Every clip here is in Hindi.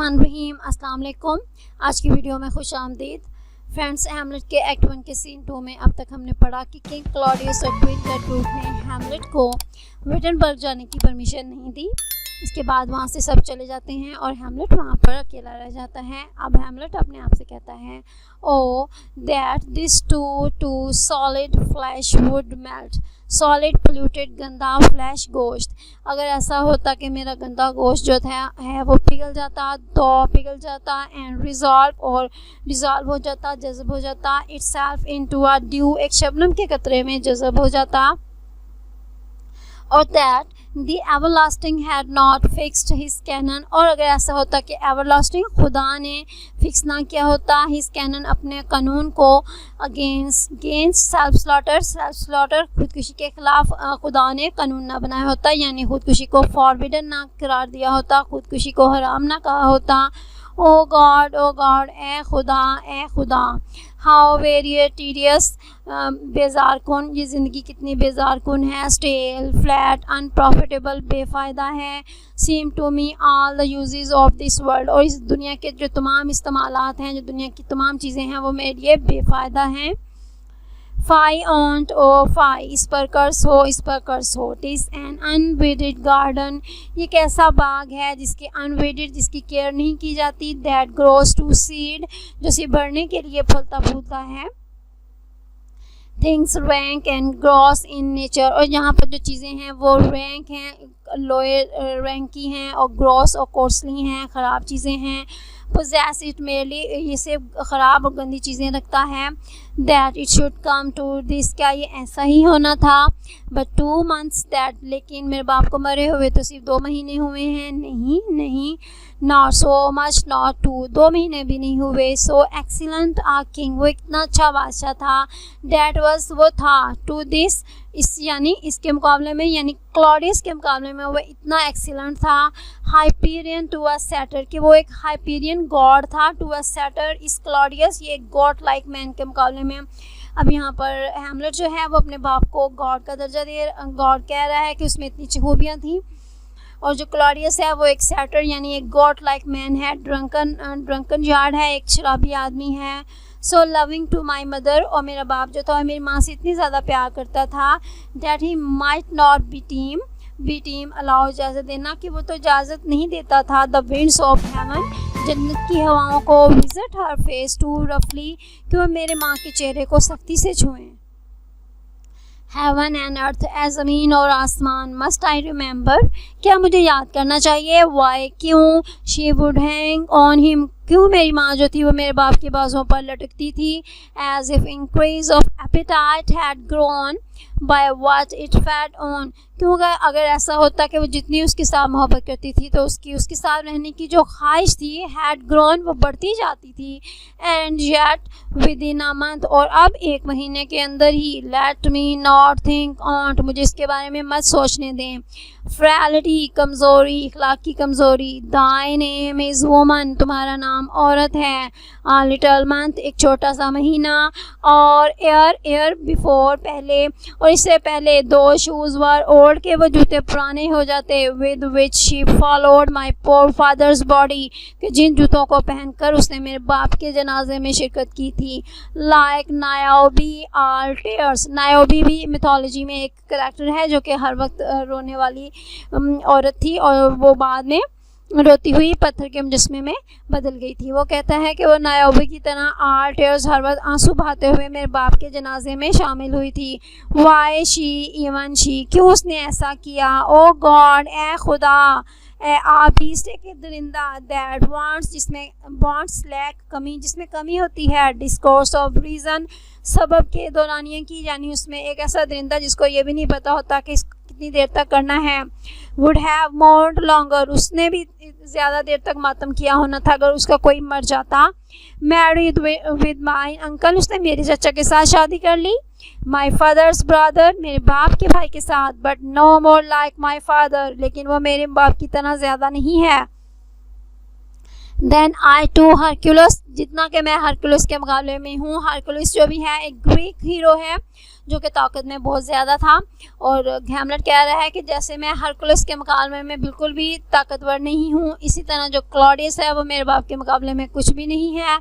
बिस्मिल्लाहिर्रहमानिर्रहीम। अस्सलाम वालेकुम। आज की वीडियो में खुश आमदीद। फ्रेंड्स, हैमलेट के एक्ट 1 के सीन 2 में अब तक हमने पढ़ा कि किंग क्लॉडियस और क्वीन गेर्ट्रूड ने हैमलेट को विटनबर्ग जाने की परमिशन नहीं दी। इसके बाद वहाँ से सब चले जाते हैं और हैमलेट वहाँ पर अकेला रह जाता है। अब हैमलेट अपने आप से कहता है, O that this too solid flesh would melt. Solid polluted गंदा फ्लैश गोश्त, अगर ऐसा होता कि मेरा गंदा गोश्त जो है वो पिघल जाता तो पिघल जाता एंड रिजॉल्व हो जाता, जज़ब हो जाता इटसेल्फ इनटू अ ड्यू, एक शबनम के कतरे में जज़ब हो जाता। और that the everlasting had not fixed his canon, और अगर ऐसा होता कि एवरलास्टिंग खुदा ने फिक्स ना किया होता हिज कैनन, अपने कानून को अगेंस्ट सेल्फ स्लॉटर खुदकुशी के खिलाफ खुदा ने कानून ना बनाया होता, यानी खुदकुशी को फॉरबिडन ना करार दिया होता, खुदकुशी को हराम ना कहा होता। ओ गॉड ए खुदा हाउ वेरी टीडियस, बेजार कौन, ये ज़िंदगी कितनी बेजार कौन है, स्टेल फ्लैट अनप्रॉफिटेबल, बेफ़ायदा है, seem to me all the uses of this world, और इस दुनिया के जो तमाम इस्तेमालात हैं, जो दुनिया की तमाम चीज़ें हैं वो मेरे लिए बेफ़ायदा हैं। फाई ऑन्ट ओ फाई, इस पर कर्स हो, टिस एन अनवेडेड गार्डन, ये कैसा बाग है जिसकी अनवेडेड, जिसकी केयर नहीं की जाती, दैट ग्रोस टू सीड, जो सिर्फ बढ़ने के लिए फलता फूलता है। Things rank and gross in nature, और यहाँ पर जो चीज़ें हैं वो रैंक हैं, लोअर रैंक की हैं, और ग्रॉस और कॉस्टली हैं, ख़राब चीज़ें हैं। पोजेस इट मेरली, ये सिर्फ ख़राब और गंदी चीज़ें रखता है। That it should come to this, क्या ये ऐसा ही होना था। बट 2 months दैट, लेकिन मेरे बाप को मरे हुए तो सिर्फ 2 महीने हुए हैं, नहीं नॉट सो मच, नॉट 2 महीने भी नहीं हुए। सो एक्सीलेंट आ किंग, वो इतना अच्छा बादशाह था। दैट वाज, वो था, टू दिस, इस यानी इसके मुकाबले में, यानी क्लॉडियस के मुकाबले में वो इतना एक्सीलेंट था। हाइपीरियन टू अ सैटर, कि वो एक हाइपीरियन गॉड था, टू अ सैटर इस क्लॉडियस, ये एक गॉड लाइक मैन के मुकाबले में। अब यहाँ पर हैमलेट जो है वो अपने बाप को गॉड का दर्जा गॉड कह रहा है कि उसमें इतनी खूबियाँ थी, और जो क्लॉडियस है वो एक सैटर यानी एक गॉड लाइक मैन है, ड्रंकन यार्ड है, एक शराबी आदमी है। So loving to my mother, और मेरा बाप जो था मेरी माँ से इतनी ज़्यादा प्यार करता था, that he might not be team allow, इजाज़त देना कि वो तो इजाज़त नहीं देता था। द विंड्स ऑफ हेवन, जन्नत की हवाओं को, विजिट हर फेस टू रफली, कि वो मेरे माँ के चेहरे को सख्ती से छुएं। हेवन एंड अर्थ, ए ज़मीन और आसमान, मस्ट आई रिमेंबर, क्या मुझे याद करना चाहिए। वाई, क्यों, she would hang on him, क्यों मेरी माँ जो थी वो मेरे बाप के बाजों पर लटकती थी। As if increase of appetite had grown by what it fed on, क्योंकि अगर ऐसा होता कि वो जितनी उसके साथ मोहब्बत करती थी तो उसके साथ रहने की जो ख्वाहिश थी, हैड ग्रोन, वो बढ़ती जाती थी। And yet within a month, और अब 1 महीने के अंदर ही, let me not think on, मुझे इसके बारे में मत सोचने दें। फ्रैलिटी, कमज़ोरी, इखलाक की कमज़ोरी। दाई नेम इज़ वुमन, तुम्हारा नाम औरत है। आ लिटल मंथ, एक छोटा सा महीना। और एयर बिफोर, पहले, और इससे पहले 2 शूज़ वर ओल्ड, के वो जूते पुराने हो जाते। With which she followed my poor father's body, कि जिन जूतों को पहनकर उसने मेरे बाप के जनाजे में शिरकत की थी। लाइक नायोबी आल टेयर्स, नायोबी भी मिथोलॉजी में एक करैक्टर है जो कि हर वक्त रोने वाली औरत थी, और वो बाद में रोती हुई पत्थर के मुजस्मे में बदल गई थी। वो कहता है कि वो नायोबी की तरह आल टेयर्स, हर वक्त आंसू बहाते हुए मेरे बाप के जनाजे में शामिल हुई थी। वाई शी इवन शी, क्यों उसने ऐसा किया। ओ गॉड, ए खुदा, आ बीस्ट, के दरिंदा, दैट वांट्स, जिसमें वांट्स लैक, कमी, जिसमें कमी होती है। डिस्कोर्स ऑफ रीज़न, सबब के दौरानिए की, यानी उसमें एक ऐसा दरिंदा जिसको ये भी नहीं पता होता कि कितनी देर तक करना है। वुड हैव मोर्न्ड लॉन्गर, उसने भी ज़्यादा देर तक मातम किया होना था अगर उसका कोई मर जाता। मैरिड विद माई अंकल, उसने मेरे चाचा के साथ शादी कर ली। माई फादर्स ब्रदर, मेरे बाप के भाई के साथ। But no more like my father, लेकिन वो मेरे बाप की तरह ज़्यादा नहीं है। देन आई टू हरक्यूलस, जितना कि मैं हरक्यूलस के मुकाबले में हूँ। हरक्यूलस जो भी है एक ग्रीक हीरो है जो कि ताकत में बहुत ज़्यादा था, और हैमलेट कह रहा है कि जैसे मैं हरक्यूलस के मुकाबले में बिल्कुल भी ताकतवर नहीं हूँ, इसी तरह जो क्लॉडियस है वो मेरे बाप के मुकाबले में कुछ भी नहीं है।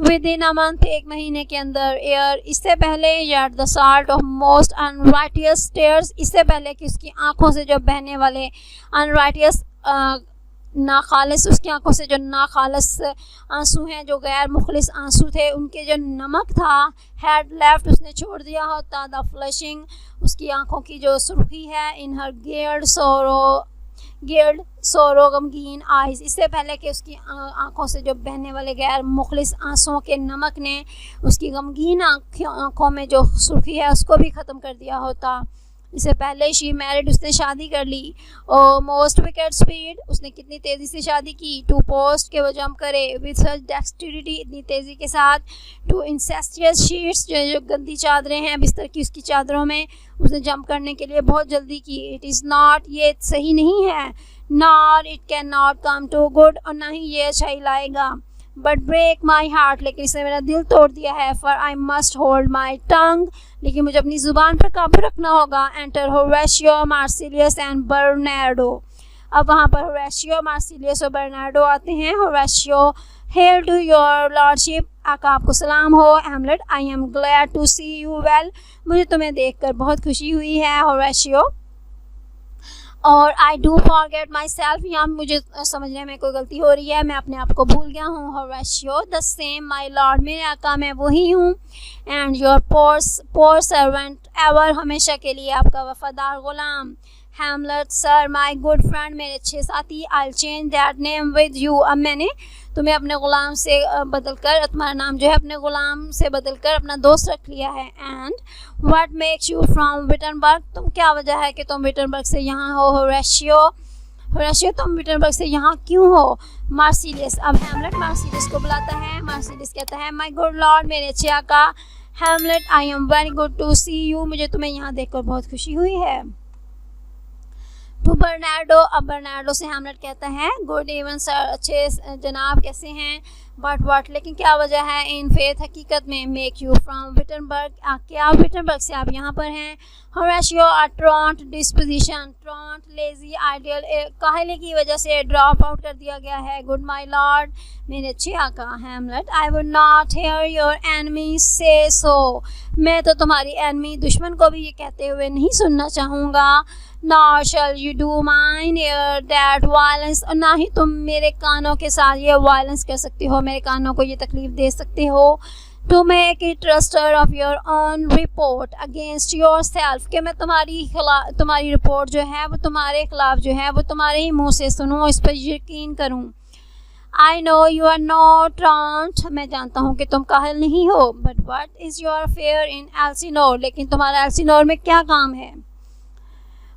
विद इन अ मंथ, एक महीने के अंदर, एयर, इससे पहले, at the salt of most unrighteous tears, इससे पहले कि उसकी आंखों से जो बहने वाले अनराइटियस नाखालिस, उसकी आंखों से जो नाखालिस आंसू हैं, जो गैर मुखलिस आंसू थे, उनके जो नमक था, हैड लेफ्ट, उसने छोड़ दिया होता, द फ्लशिंग, उसकी आंखों की जो सुर्खी है, इन हर गिल्ड सोरो गमगीन आइज़, इससे पहले कि उसकी आंखों से जो बहने वाले गैर मुखलिस आंसुओं के नमक ने उसकी गमगीन आंखों में जो सुर्खी है उसको भी ख़त्म कर दिया होता। इससे पहले शी मैरिड, उसने शादी कर ली। और मोस्ट विकेट स्पीड, उसने कितनी तेज़ी से शादी की। टू पोस्ट, के वो जंप करे। विद सच डेक्सटिरिटी, इतनी तेज़ी के साथ। टू इंसेस्टियस शीट्स, जो गंदी चादरें हैं बिस्तर की, उसकी चादरों में उसने जंप करने के लिए बहुत जल्दी की। इट इज़ नॉट, ये सही नहीं है। Not it can not come to good, और ना ही ये अच्छाई लाएगा। बट ब्रेक माई हार्ट, लेकिन इसने मेरा दिल तोड़ दिया है। For I must hold my tongue, लेकिन मुझे अपनी ज़ुबान पर काबू रखना होगा। Enter Horatio, Marcellus and Bernardo. अब वहाँ पर होरेशियो, मार्सिलियस और बर्नार्डो आते हैं। Horatio, hail to your lordship, आका आपको सलाम हो। Hamlet, I am glad to see you well, मुझे तुम्हें देखकर बहुत खुशी हुई है। Horatio, or I do forget myself, यहाँ मुझे समझने में कोई गलती हो रही है, मैं अपने आप को भूल गया हूँ। Horatio, the same my lord, मेरे आका मैं वही हूँ। And your poor servant ever, हमेशा के लिए आपका वफादार गुलाम। Hamlet, sir my good friend, मेरे अच्छे साथी। I change that name with you, अब मैंने तुम्हें अपने ग़ुलाम से बदलकर, तुम्हारा नाम जो है अपने ग़ुलाम से बदलकर अपना दोस्त रख लिया है। And what makes you from Wittenberg, तुम क्या वजह है कि तुम विटनबर्ग से यहाँ हो। होरेशियो, तुम विटनबर्ग से यहाँ क्यों हो। मार्सिलियस, अब हैमलेट मार्सिलियस को बुलाता है। मार्सिलियस कहता है, माई गुड लॉर्ड, मेरे अच्छे आका। Hamlet, I am very good to see you, मुझे तुम्हें यहाँ देखकर बहुत खुशी हुई है। टू बर्नार्डो, अब बर्नार्डो से हैमलेट कहता है, गुड इवन सर, अच्छे जनाब, कैसे हैं। बट वाट, लेकिन क्या वजह है। इन फेथ, हकीकत में। मेक यू फ्रॉम विटनबर्ग, क्या विटनबर्ग से आप यहाँ पर हैं। होरेशियो, अ ट्रॉन्ट डिस्पोजिशन, ट्रॉन्ट लेजी आइडियल, काहले की वजह से ड्रॉप आउट कर दिया गया है। गुड माई लॉर्ड, मेरे अच्छे आका। Hamlet, I would not hear your enemy say so, मैं तो तुम्हारी एनमी, दुश्मन को भी ये कहते हुए नहीं सुनना चाहूँगा। Not shall you do mine year that violence, और ना ही तुम मेरे कानों के साथ ये वायलेंस कर सकते हो, मेरे कानों को ये तकलीफ़ दे सकते हो। To make it truster of your own report against yourself, कि मैं तुम्हारी रिपोर्ट जो है वो तुम्हारे खिलाफ जो है वो तुम्हारे ही मुँह से सुनूँ, इस पर यकीन करूँ। I know you are not truant, मैं जानता हूँ कि तुम काहिल नहीं हो। But what is your affair in Elsinore, लेकिन तुम्हारा एल्सिनोर में क्या काम है।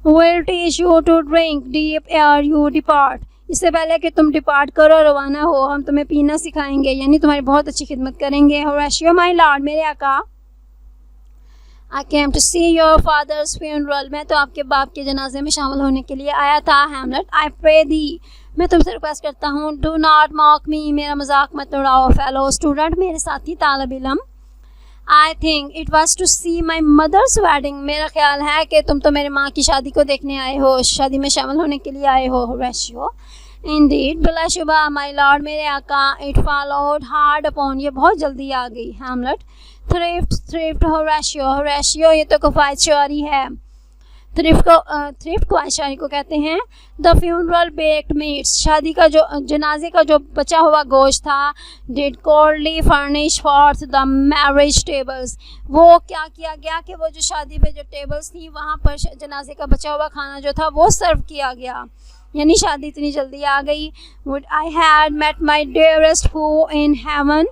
Will teach you to drink deep ere you depart, इससे पहले कि तुम डिपार्ट करो, रवाना हो, हम तुम्हें पीना सिखाएंगे, यानी तुम्हारी बहुत अच्छी खिदमत करेंगे। होरेशियो, माई लॉर्ड, मेरे आका। I came to see your father's funeral, मैं तो आपके बाप के जनाजे में शामिल होने के लिए आया था। हैमलेट, आई प्रे दी, मैं तुमसे रिक्वेस्ट करता हूँ। डू नॉट मॉक मी, मेरा मजाक मत उड़ाओ। फेलो स्टूडेंट, मेरे साथी तालिब इल्म। I think it was to see my mother's wedding, मेरा ख्याल है कि तुम तो मेरे माँ की शादी को देखने आए हो, शादी में शामिल होने के लिए आए हो। होरेशियो, इंडीड, बिलाशुबा माई लॉर्ड, मेरे आका। इट फॉलोड हार्ड अपॉन, ये बहुत जल्दी आ गई। हैमलेट, थ्रिफ्ट होरेशियो, ये तो किफ़ायत शारी है। थ्रिफ्ट को आशारी को कहते हैं। द फ्यूनरल बेक्ड मीट्स, शादी का जो जनाजे का जो बचा हुआ गोश्त था। Did coldly furnish for the marriage tables, वो क्या किया गया कि वो जो शादी पे जो टेबल्स थी वहाँ पर जनाजे का बचा हुआ खाना जो था वो सर्व किया गया, यानी शादी इतनी जल्दी आ गई। Would I had met my dearest who in heaven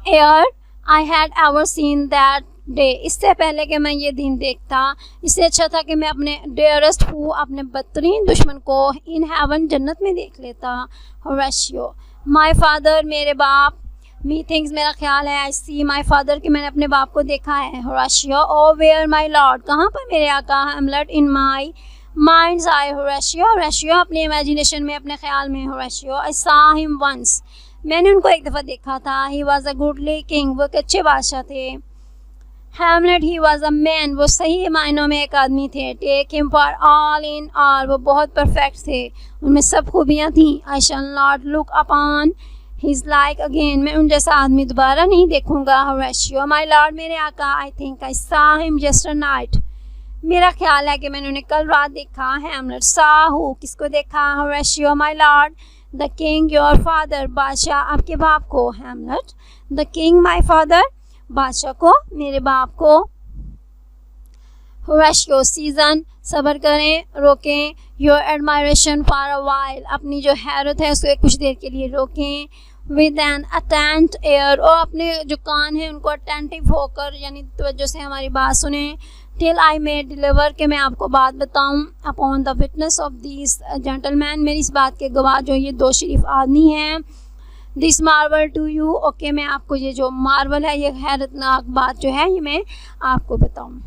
ere I had ever seen that day, इससे पहले कि मैं ये दिन देखता, इससे अच्छा था कि मैं अपने डियरेस्ट हूँ, अपने बदतरीन दुश्मन को इन हेवन, जन्नत में देख लेता। होरेशियो, माई फादर, मेरे बाप। मी थिंग्स, मेरा ख्याल है। आई सी माई फादर, कि मैंने अपने बाप को देखा है। Horatio, O where my lord, कहाँ पर मेरे आका। Hamlet, in my mind's eye Horatio, Horatio अपने इमेजिनेशन में, अपने ख्याल में Horatio, I saw him once, मैंने उनको एक दफ़ा देखा था, he was a goodly king, वो एक अच्छे बादशाह थे। Hamlet he was a man, वो सही मायनों में एक आदमी थे। Take him for all in all, वो बहुत परफेक्ट थे, उनमें सब खूबियाँ थीं। I shall not look upon his like again, मैं उन जैसा आदमी दोबारा नहीं देखूंगा। होरेशियो माई लॉर्ड, मेरे आका, I think I saw him Juster night, मेरा ख्याल है कि मैंने उन्हें कल रात देखा। हैमलेट साहू, किसको देखा? Horatio my lord the king your father, बादशाह आपके बाप को। Hamlet the king my father, बादशाह को, मेरे बाप को। होरेशियो सीजन, सब्र करें, रोकें। Your admiration for a while, अपनी जो हैरत है उसको कुछ देर के लिए रोकें। विद एन अटेंट एयर, और अपने जो कान हैं उनको अटेंटिव होकर यानी तवज्जो से हमारी बात सुने। टिल आई मे डिलीवर, के मैं आपको बात बताऊं। Upon the witness of this gentleman, मेरी इस बात के गवाह जो ये दो शरीफ आदमी हैं। This marvel to you, okay मैं आपको ये जो मार्वल है, ये हैरतनाक बात जो है, ये मैं आपको बताऊं।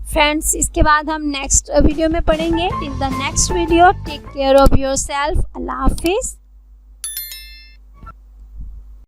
फ्रेंड्स, इसके बाद हम नेक्स्ट वीडियो में पढ़ेंगे। Till the next video, take care of yourself, Allah हाफिज़।